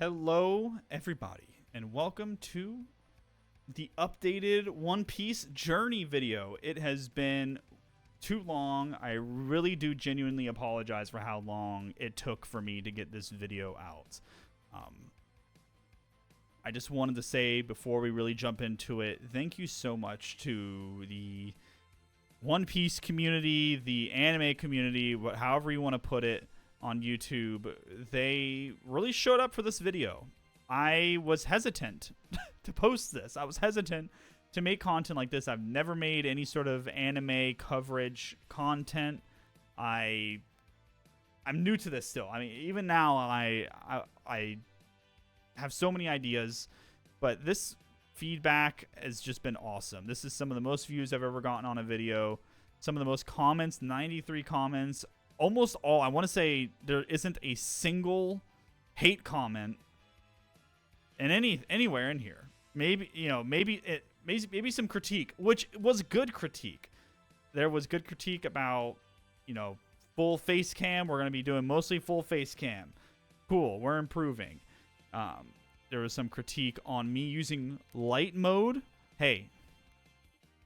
Hello, everybody, and welcome to the updated One Piece journey video. It has been too long. I really do genuinely apologize for how long it took for me to get this video out. I just wanted to say before we really jump into it, thank you so much to the One Piece community, the anime community, however you want to put it, on YouTube. They really showed up for this video. I was hesitant to post this. I was hesitant to make content like this. I've never made any sort of anime coverage content. I'm new to this still. I mean, even now I have so many ideas, but this feedback has just been awesome. This is some of the most views I've ever gotten on a video. Some of the most comments, 93 comments. Almost all, I want to say there isn't a single hate comment in anywhere in here. Maybe, maybe some critique, which was good critique. There was good critique about, full face cam. We're going to be doing mostly full face cam. Cool, we're improving. There was some critique on me using light mode. Hey,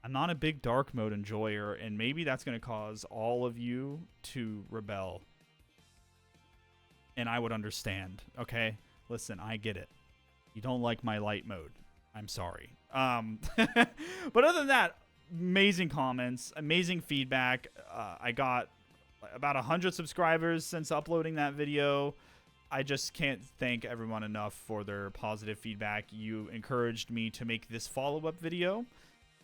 I'm not a big dark mode enjoyer, and maybe that's going to cause all of you to rebel. And I would understand, okay? Listen, I get it. You don't like my light mode. I'm sorry. But other than that, amazing comments, amazing feedback. I got about 100 subscribers since uploading that video. I just can't thank everyone enough for their positive feedback. You encouraged me to make this follow-up video.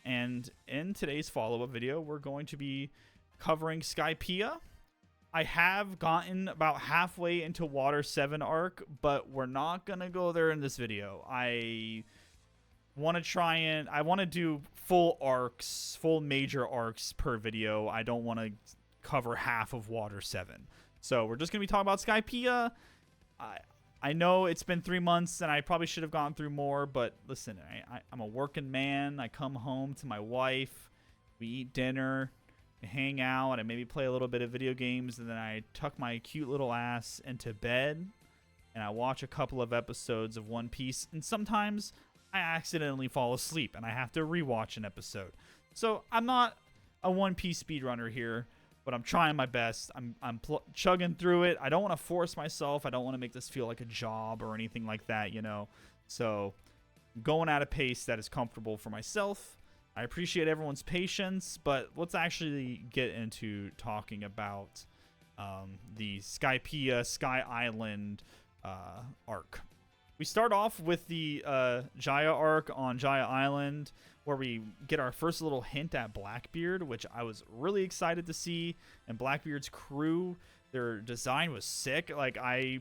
And in today's follow-up video, we're going to be covering Skypiea. I have gotten about halfway into Water 7 arc, but we're not going to go there in this video. I want to do full arcs, full major arcs per video. I don't want to cover half of Water 7. So we're just going to be talking about Skypiea. I know it's been 3 months and I probably should have gone through more, but listen, I'm a working man. I come home to my wife, we eat dinner, we hang out, and maybe play a little bit of video games, and then I tuck my cute little ass into bed and I watch a couple of episodes of One Piece, and sometimes I accidentally fall asleep and I have to rewatch an episode. So I'm not a One Piece speedrunner here, but I'm trying my best. I'm chugging through it. I don't want to force myself. I don't want to make this feel like a job or anything like that, So I'm going at a pace that is comfortable for myself. I appreciate everyone's patience, but let's actually get into talking about the Skypiea, Sky Island arc. We start off with the Jaya arc on Jaya Island, where we get our first little hint at Blackbeard, which I was really excited to see. And Blackbeard's crew, their design was sick. Like, I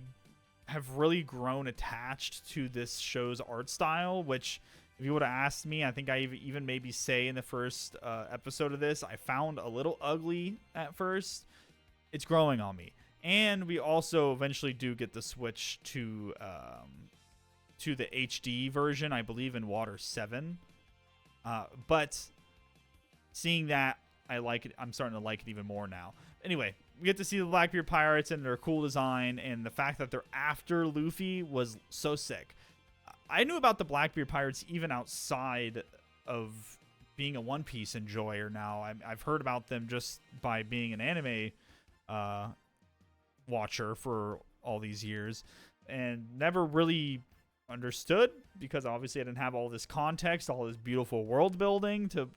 have really grown attached to this show's art style, which, if you would have asked me, I think I even maybe say in the first episode of this, I found a little ugly at first. It's growing on me. And we also eventually do get the switch to the HD version, I believe, in Water 7. But seeing that, I like it. I'm starting to like it even more now. Anyway, we get to see the Blackbeard pirates and their cool design, and the fact that they're after Luffy was so sick. I knew about the Blackbeard pirates even outside of being a One Piece enjoyer. Now I've heard about them just by being an anime watcher for all these years, and never really understood, because obviously I didn't have all this context, all this beautiful world building to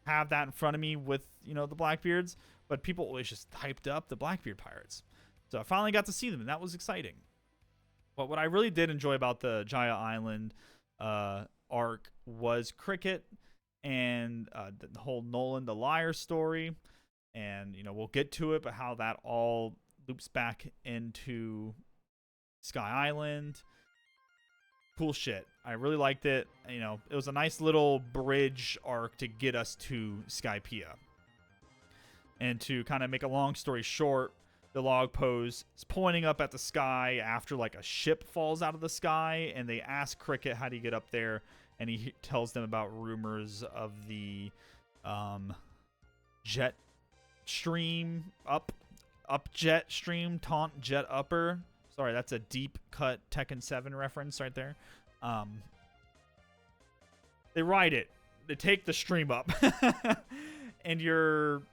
have that in front of me with the Blackbeards. But people always just hyped up the Blackbeard pirates, so I finally got to see them, and that was exciting. But what I really did enjoy about the Jaya Island arc was Cricket and the whole Nolan the Liar story, and we'll get to it, but how that all loops back into Sky Island. Cool shit. I really liked it. It was a nice little bridge arc to get us to Skypiea. And to kind of make a long story short, the log pose is pointing up at the sky after like a ship falls out of the sky, and they ask Cricket how do you get up there, and he tells them about rumors of the jet stream up jet stream, taunt jet upper. Sorry, that's a deep cut Tekken 7 reference right there. They ride it. They take the stream up. And you're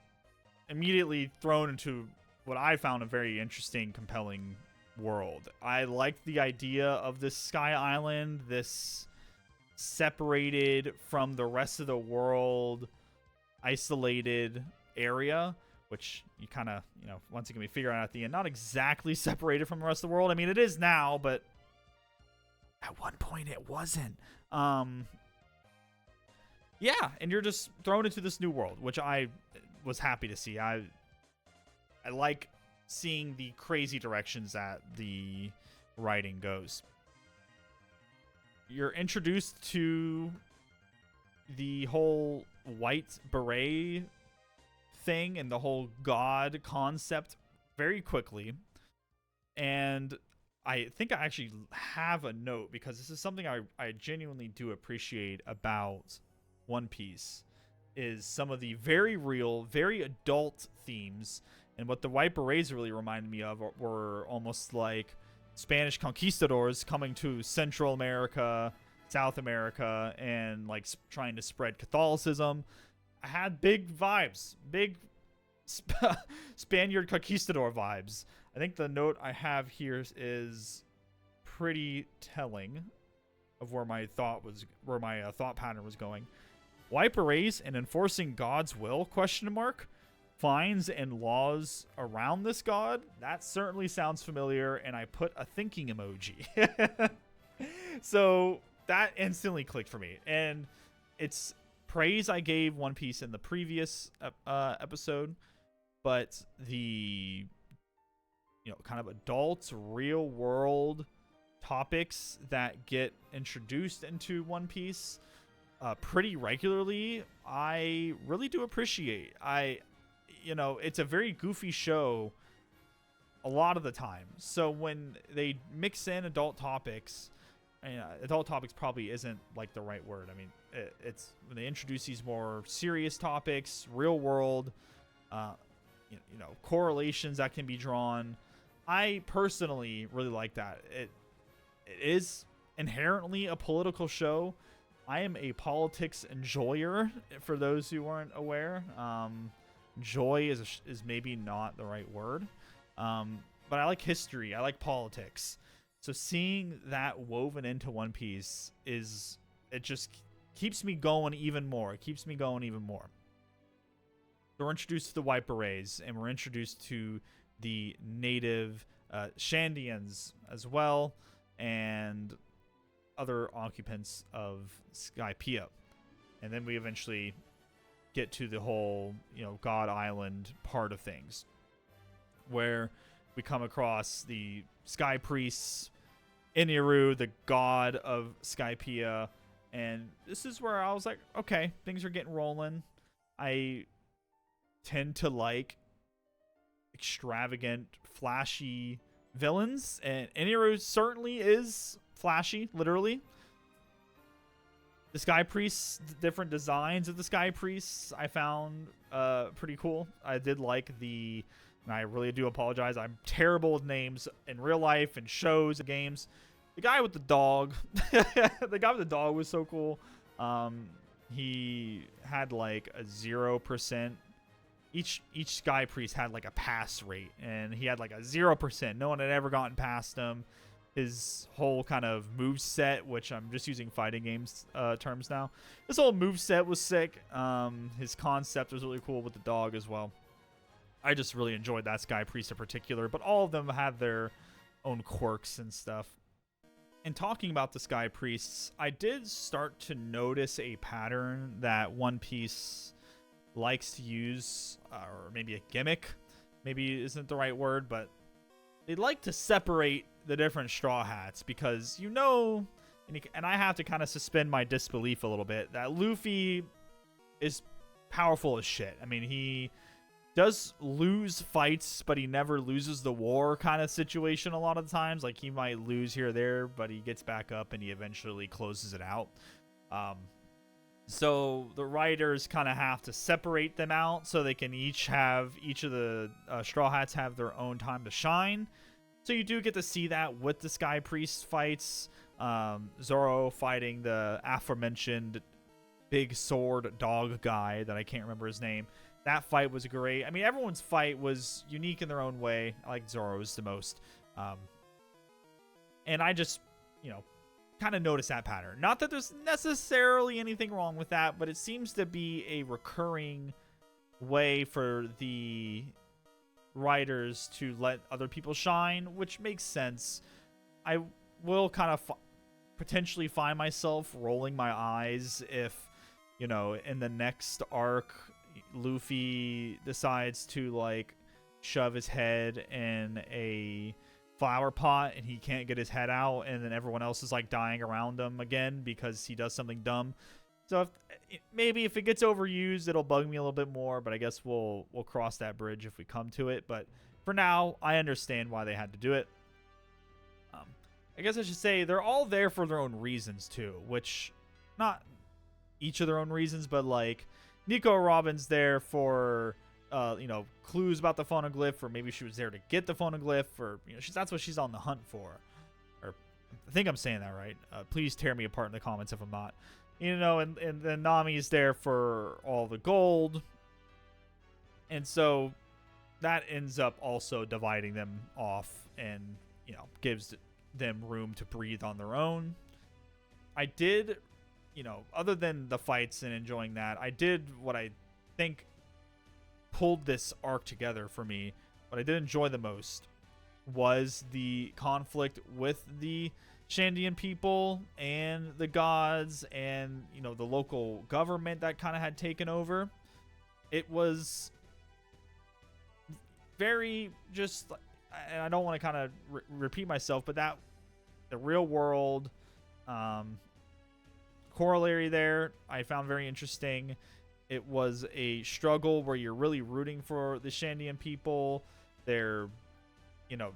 immediately thrown into what I found a very interesting, compelling world. I liked the idea of this Sky Island, this separated from the rest of the world, isolated area, which you kind of, once again, we figure out at the end, not exactly separated from the rest of the world. I mean, it is now, but at one point it wasn't. Yeah, and you're just thrown into this new world, which I was happy to see. I like seeing the crazy directions that the writing goes. You're introduced to the whole white beret thing and the whole god concept very quickly. And I think I actually have a note, because this is something I genuinely do appreciate about One Piece, is some of the very real, very adult themes. And what the white berets really reminded me of were almost like Spanish conquistadors coming to Central America, South America, and like trying to spread Catholicism. I had big vibes, big Spaniard conquistador vibes. I think the note I have here is pretty telling of where my thought pattern was going. White berets and enforcing God's will? ? Fines and laws around this god? That certainly sounds familiar, and I put a thinking emoji. So that instantly clicked for me, and it's praise I gave One Piece in the previous episode, but the kind of adult, real world topics that get introduced into One Piece pretty regularly, I really do appreciate. It's a very goofy show a lot of the time. So when they mix in adult topics, adult topics probably isn't like the right word. I mean, it's when they introduce these more serious topics, real world, correlations that can be drawn. I personally really like that. It is inherently a political show. I am a politics enjoyer, for those who aren't aware. Joy is maybe not the right word, but I like history. I like politics. So seeing that woven into One Piece it just keeps me going even more. It keeps me going even more. So we're introduced to the white berets, and we're introduced to the native Shandians as well, and other occupants of Skypiea. And then we eventually get to the whole, God Island part of things, where we come across the Sky Priests, Iniru, the god of Skypiea, and this is where I was like, okay, things are getting rolling. I tend to like extravagant, flashy villains, and Iniru certainly is flashy, literally. The Sky Priests, different designs of the Sky Priests, I found pretty cool. I did like and I really do apologize, I'm terrible with names in real life and shows and games. The guy with the dog, the guy with the dog was so cool. He had like a 0%. Each Sky Priest had like a pass rate, and he had like a 0%. No one had ever gotten past him. His whole kind of move set, which I'm just using fighting games terms now. This whole move set was sick. His concept was really cool with the dog as well. I just really enjoyed that Sky Priest in particular, but all of them have their own quirks and stuff. And talking about the Sky Priests, I did start to notice a pattern that One Piece likes to use, or maybe a gimmick, maybe isn't the right word, but they like to separate the different Straw Hats, because and I have to kind of suspend my disbelief a little bit that Luffy is powerful as shit. I mean, he does lose fights, but he never loses the war kind of situation a lot of the times. Like, he might lose here or there, but he gets back up and he eventually closes it out. So the writers kind of have to separate them out so they can each of the Straw Hats have their own time to shine. So you do get to see that with the Sky Priest fights. Zoro fighting the aforementioned big sword dog guy that I can't remember his name. That fight was great. I mean, everyone's fight was unique in their own way. I like Zoro's the most. And I just, kind of noticed that pattern. Not that there's necessarily anything wrong with that, but it seems to be a recurring way for the writers to let other people shine, which makes sense. I will kind of potentially find myself rolling my eyes if, in the next arc, Luffy decides to like shove his head in a flower pot and he can't get his head out, and then everyone else is like dying around him again because he does something dumb. So maybe if it gets overused, it'll bug me a little bit more, but I guess we'll cross that bridge if we come to it. But for now, I understand why they had to do it. I guess I should say they're all there for their own reasons too, which not each of their own reasons, but like Nico Robin's there for clues about the phonoglyph, or maybe she was there to get the phonoglyph, or that's what she's on the hunt for. Or I think I'm saying that right. Please tear me apart in the comments if I'm not. And then Nami's there for all the gold. And so that ends up also dividing them off and, gives them room to breathe on their own. I did, other than the fights and enjoying that, I did what I think pulled this arc together for me. What I did enjoy the most was the conflict with the Shandian people and the gods and the local government that kind of had taken over. It was very just, and I don't want to kind of repeat myself, but that the real world corollary there I found very interesting. It was a struggle where you're really rooting for the Shandian people. They're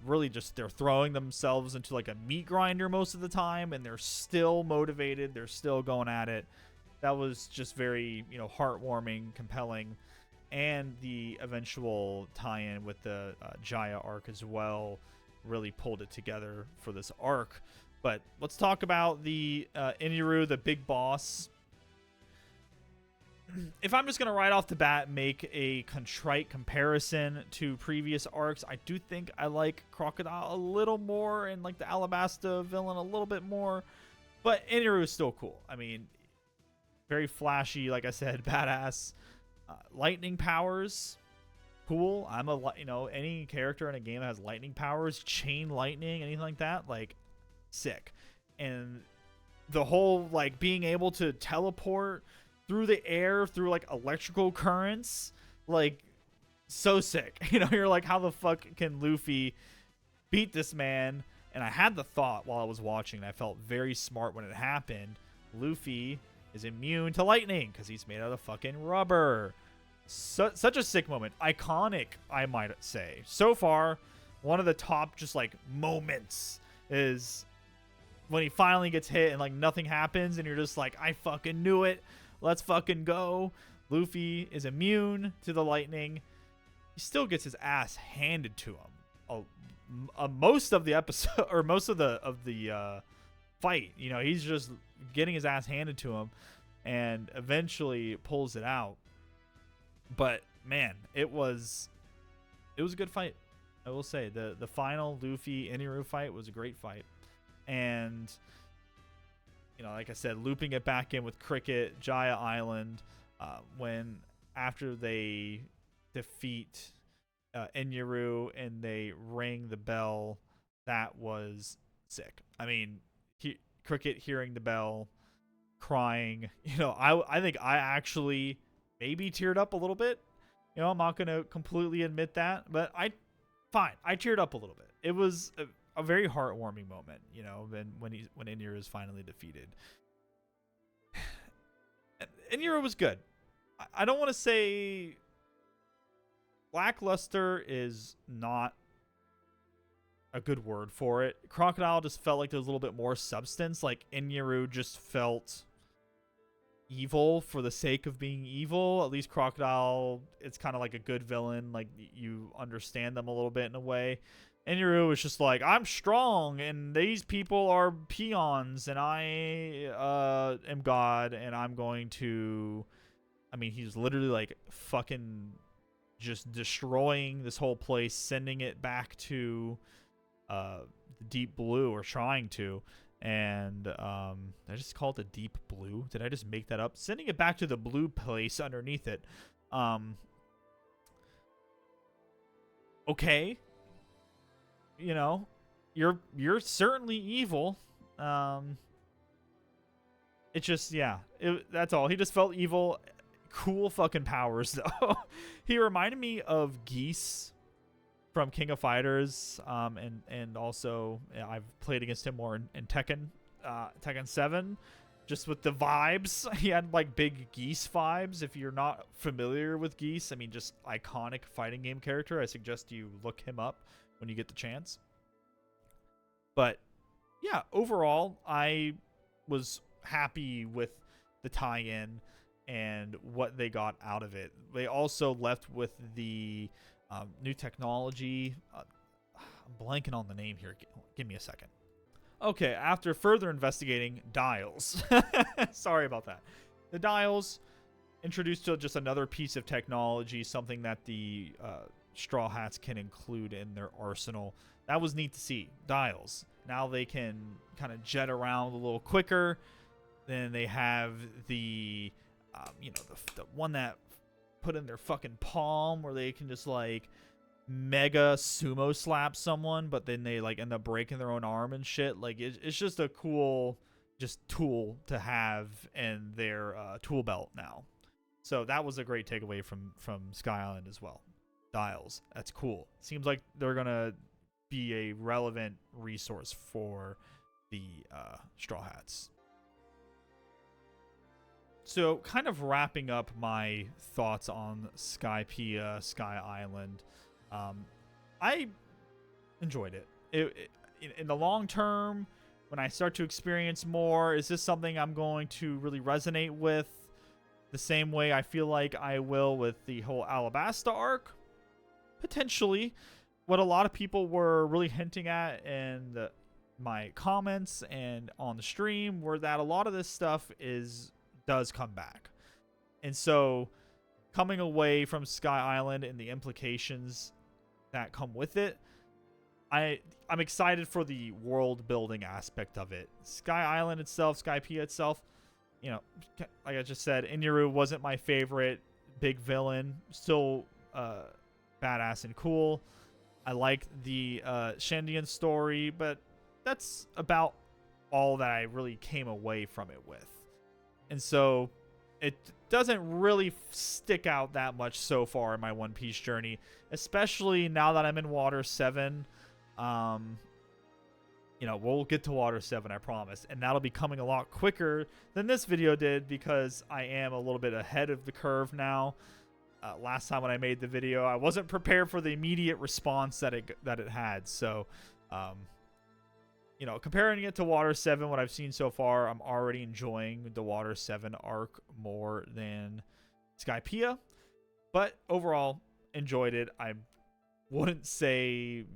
really just, they're throwing themselves into like a meat grinder most of the time, and they're still motivated. They're still going at it. That was just very, heartwarming, compelling. And the eventual tie-in with the Jaya arc as well really pulled it together for this arc. But let's talk about the Eniru, the big boss. If I'm just going to right off the bat make a contrite comparison to previous arcs, I do think I like Crocodile a little more and like the Alabasta villain a little bit more. But Eniru is still cool. I mean, very flashy, like I said, badass. Lightning powers, cool. I'm any character in a game that has lightning powers, chain lightning, anything like that, like sick. And the whole like being able to teleport through the air through like electrical currents, like so sick. You're like, how the fuck can Luffy beat this man? And I had the thought while I was watching, and I felt very smart when it happened. Luffy is immune to lightning because he's made out of fucking rubber. Such a sick moment. Iconic, I might say. So far, one of the top just like moments is when he finally gets hit and like nothing happens, and you're just like, I fucking knew it. Let's fucking go. Luffy is immune to the lightning. He still gets his ass handed to him. Most of the episode, or most of the fight, he's just getting his ass handed to him, and eventually pulls it out. But man, it was a good fight. I will say the final Luffy Eniru fight was a great fight, and like I said, looping it back in with Cricket, Jaya Island, when after they defeat Eniru and they ring the bell, that was sick. I mean, Cricket hearing the bell, crying. I think I actually maybe teared up a little bit. I'm not going to completely admit that, but I teared up a little bit. It was a very heartwarming moment, when Eniru is finally defeated. Eniru was good. I don't want to say lackluster is not a good word for it. Crocodile just felt like there was a little bit more substance. Like Eniru just felt evil for the sake of being evil. At least Crocodile, it's kind of like a good villain. Like you understand them a little bit in a way. Enyaru was just like, I'm strong, and these people are peons, and I am God, and I'm going to. I mean, he's literally like fucking just destroying this whole place, sending it back to the deep blue, or trying to. And did I just call it the deep blue? Did I just make that up? Sending it back to the blue place underneath it. Okay, you know, you're certainly evil. It just, yeah, that's all. He just felt evil. Cool fucking powers though. He reminded me of Geese from King of Fighters, and also I've played against him more in Tekken 7, just with the vibes. He had like big Geese vibes. If you're not familiar with Geese, I mean, just iconic fighting game character. I suggest you look him up when you get the chance. But yeah, overall, I was happy with the tie-in and what they got out of it. They also left with the new technology. I'm blanking on the name here. Give me a second. Okay, after further investigating, dials. Sorry about that. The dials introduced to just another piece of technology, something that the Straw Hats can include in their arsenal. That was neat to see. Dials. Now they can kind of jet around a little quicker. Then they have the the one that put in their fucking palm, where they can just like mega sumo slap someone, but then they like end up breaking their own arm and shit. Like it's just a cool just tool to have in their tool belt now. So that was a great takeaway from Sky Island as well. Dials, that's cool. Seems like they're gonna be a relevant resource for the Straw Hats. So, kind of wrapping up my thoughts on Skypiea, Sky Island, I enjoyed it. In the long term, when I start to experience more, is this something I'm going to really resonate with the same way I feel like I will with the whole Alabasta arc? Potentially. What a lot of people were really hinting at in my comments and on the stream were that a lot of this stuff does come back. And so coming away from Sky Island and the implications that come with it, I'm excited for the world building aspect of it. Sky Island itself, Skypiea itself, you know, like I just said, Enyaru wasn't my favorite big villain. Still badass and cool. I like the Shendian story, but that's about all that I really came away from it with. And so it doesn't really stick out that much so far in my One Piece journey, especially now that I'm in Water 7. We'll get to Water 7, I promise. And that'll be coming a lot quicker than this video did, because I am a little bit ahead of the curve now. Last time when I made the video, I wasn't prepared for the immediate response that it had. So, comparing it to Water 7, what I've seen so far, I'm already enjoying the Water 7 arc more than Skypiea. But overall, enjoyed it. I wouldn't say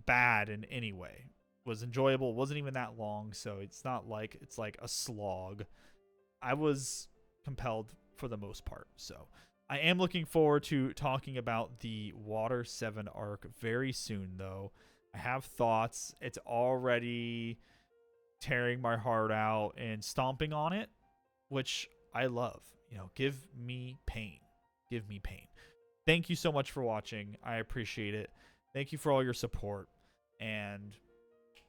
bad in any way. It was enjoyable. It wasn't even that long, so it's not like it's like a slog. I was compelled for the most part. So I am looking forward to talking about the Water 7 arc very soon, though. I have thoughts. It's already tearing my heart out and stomping on it, which I love. Give me pain. Give me pain. Thank you so much for watching. I appreciate it. Thank you for all your support. And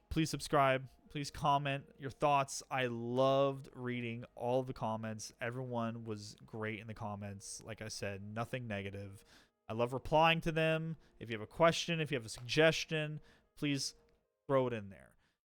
please subscribe. Please comment your thoughts. I loved reading all of the comments. Everyone was great in the comments. Like I said, nothing negative. I love replying to them. If you have a question, if you have a suggestion, please throw it in there.